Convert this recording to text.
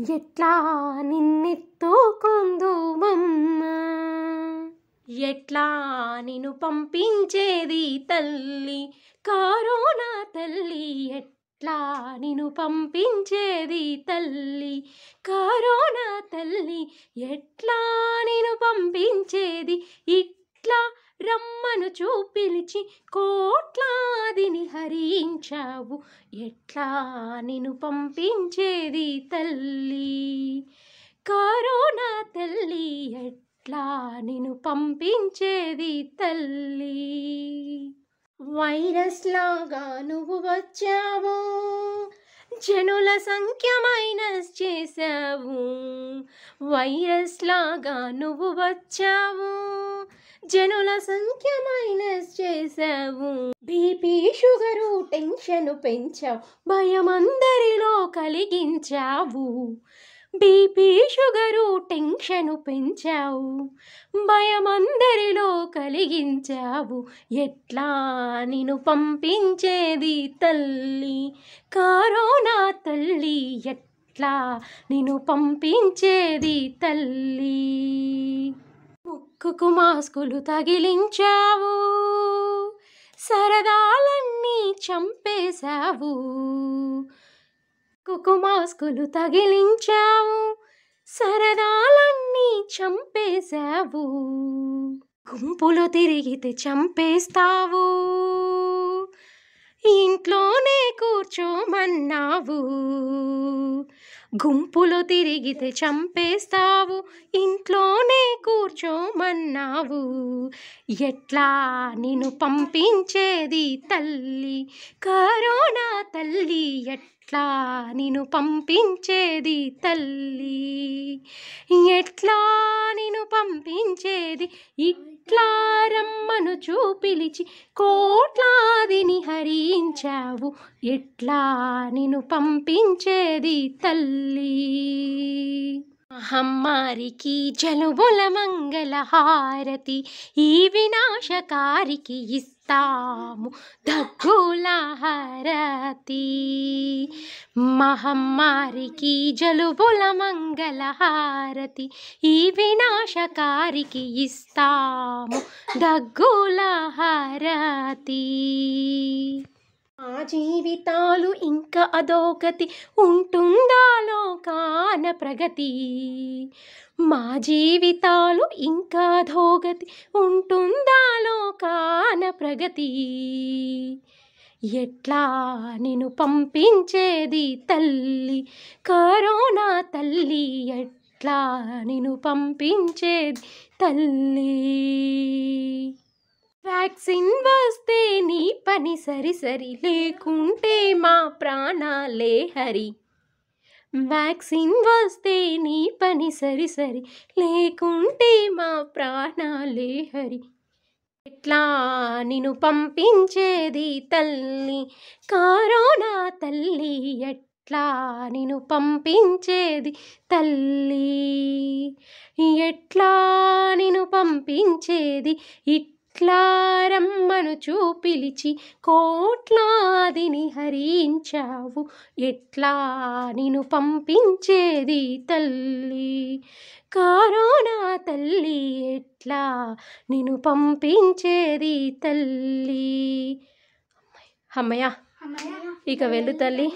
ఎట్లా నిన్నెత్తుకుందుమమ్మ, ఎట్లా నిన్ను పంపించేది తల్లి కరోనా తల్లి, ఎట్లా నిన్ను పంపించేది తల్లి కరోనా తల్లి, ఎట్లా నిన్ను పంపించేది. ఇట్లా రమ్మను చూపిలిచి కోట్లాదిని హరించావు, ఎట్లా నిన్ను పంపించేది తల్లి కరోనా తల్లి, ఎట్లా నిన్ను పంపించేది తల్లి. వైరస్ లాగా నువ్వు వచ్చావు, జనుల సంఖ్య మైనస్ చేశావు. వైరస్ లాగా నువ్వు వచ్చావు, జనుల సంఖ్య మైనస్ చేశావు. బీపీ షుగరు టెన్షన్ పెంచావు, భయమందరిలో కలిగించావు. బీపీ షుగరు టెన్షన్ పెంచావు, భయమందరిలో కలిగించావు. ఎట్లా నిన్ను పంపించేది తల్లి కరోనా తల్లి, ఎట్లా నిన్ను పంపించేది తల్లి. ముక్కుకు మాస్కులు తగిలించావు, సరదాలన్నీ చంపేశావు. ముక్కుకు మాస్కులు తగిలించావు, సరదాలన్నీ చంపేశావు. గుంపులు తిరిగితే చంపేస్తావు, ఇంట్లోనే కూర్చోమన్నావు. గుంపులు తిరిగితే చంపేస్తావు, ఇంట్లోనే కూర్చోమన్నావు. ఎట్లా నిన్ను పంపించేది తల్లి కరోనా తల్లి, ఎట్లా నిన్ను పంపించేది తల్లి, ఎట్లా నిన్ను పంపించేది. ఇట్లా రమ్మను చూపిలిచి కోట్లాదిని హరించావు, ఎట్లా నిన్ను పంపించేది తల్లి. మహమ్మారికి జలుబుల మంగళ హారతి, ఈ వినాశకారికి ఇస్తాము దగ్గుల హారతి. మహమ్మారికి జలుబుల మంగళ హారతి, ఈ వినాశకారికి ఇస్తాము దగ్గుల హారతి. మా జీవితాలు ఇంకా అధోగతి, ఉంటుందా లోకాన ప్రగతి. మా జీవితాలు ఇంకా అధోగతి, ఉంటుందా లోకాన ప్రగతి. ఎట్లా నిన్ను పంపించేది తల్లి కరోనా తల్లి, ఎట్లా నిన్ను పంపించేది తల్లి. వ్యాక్సిన్ వస్తే నీ పని సరి సరి, లేకుంటే మా ప్రాణాలే హరి. వ్యాక్సిన్ వస్తే నీ పని సరి సరి, లేకుంటే మా ప్రాణాలే హరి. ఎట్లా నిన్ను పంపించేది తల్లి కరోనా తల్లి, ఎట్లా నిన్ను పంపించేది తల్లి, ఎట్లా నిన్ను పంపించేది. ఇట్లా రమ్మను చూపిలిచి కోట్లాదిని హరించావు, ఎట్లా నిన్ను పంపించేది తల్లి కరోనా తల్లి, ఎట్లా నిన్ను పంపించేది తల్లి. అమ్మయ్య, ఇక వెళ్ళు తల్లి.